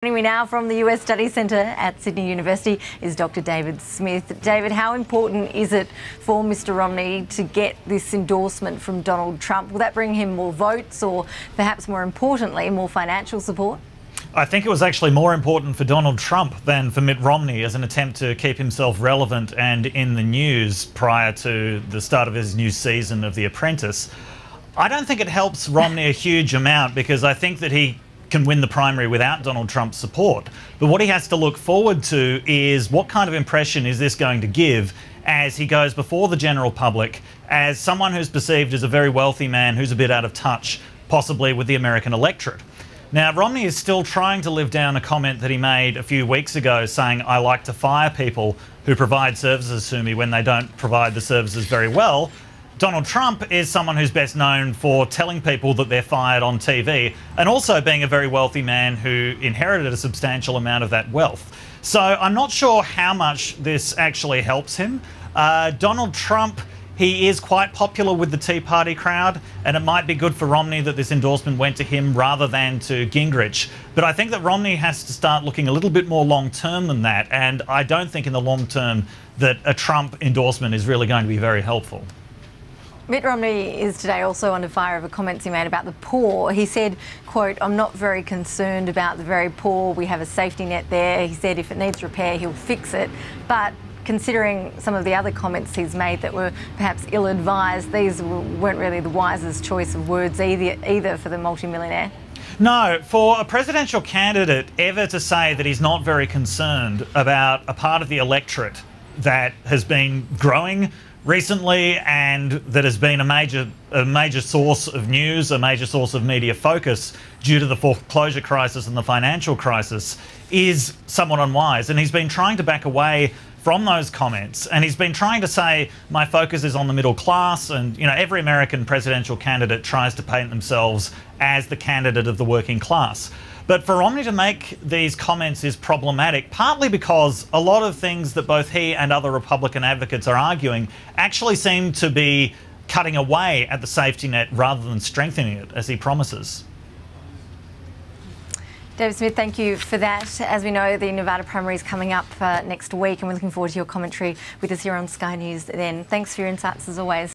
Joining me now from the US Study Centre at Sydney University is Dr. David Smith. David, how important is it for Mr. Romney to get this endorsement from Donald Trump? Will that bring him more votes or perhaps more importantly, more financial support? I think it was actually more important for Donald Trump than for Mitt Romney as an attempt to keep himself relevant and in the news prior to the start of his new season of The Apprentice. I don't think it helps Romney a huge amount because I think that he can win the primary without Donald Trump's support. But what he has to look forward to is what kind of impression is this going to give as he goes before the general public as someone who's perceived as a very wealthy man who's a bit out of touch, possibly with the American electorate. Now, Romney is still trying to live down a comment that he made a few weeks ago saying, "I like to fire people who provide services to me when they don't provide the services very well." Donald Trump is someone who's best known for telling people that they're fired on TV and also being a very wealthy man who inherited a substantial amount of that wealth. So I'm not sure how much this actually helps him. Donald Trump, he is quite popular with the Tea Party crowd, and it might be good for Romney that this endorsement went to him rather than to Gingrich. But I think that Romney has to start looking a little bit more long-term than that, and I don't think in the long term that a Trump endorsement is really going to be very helpful. Mitt Romney is today also under fire over comments he made about the poor. He said, quote, "I'm not very concerned about the very poor. We have a safety net there." He said if it needs repair, he'll fix it. But considering some of the other comments he's made that were perhaps ill-advised, these weren't really the wisest choice of words either for the multimillionaire. No, for a presidential candidate ever to say that he's not very concerned about a part of the electorate that has been growing recently and that has been a major source of news, a major source of media focus due to the foreclosure crisis and the financial crisis is somewhat unwise. And he's been trying to back away from those comments, and he's been trying to say my focus is on the middle class, and you know, every American presidential candidate tries to paint themselves as the candidate of the working class. But for Romney to make these comments is problematic, partly because a lot of things that both he and other Republican advocates are arguing actually seem to be cutting away at the safety net rather than strengthening it, as he promises. David Smith, thank you for that. As we know, the Nevada primary is coming up next week, and we're looking forward to your commentary with us here on Sky News then. Thanks for your insights as always.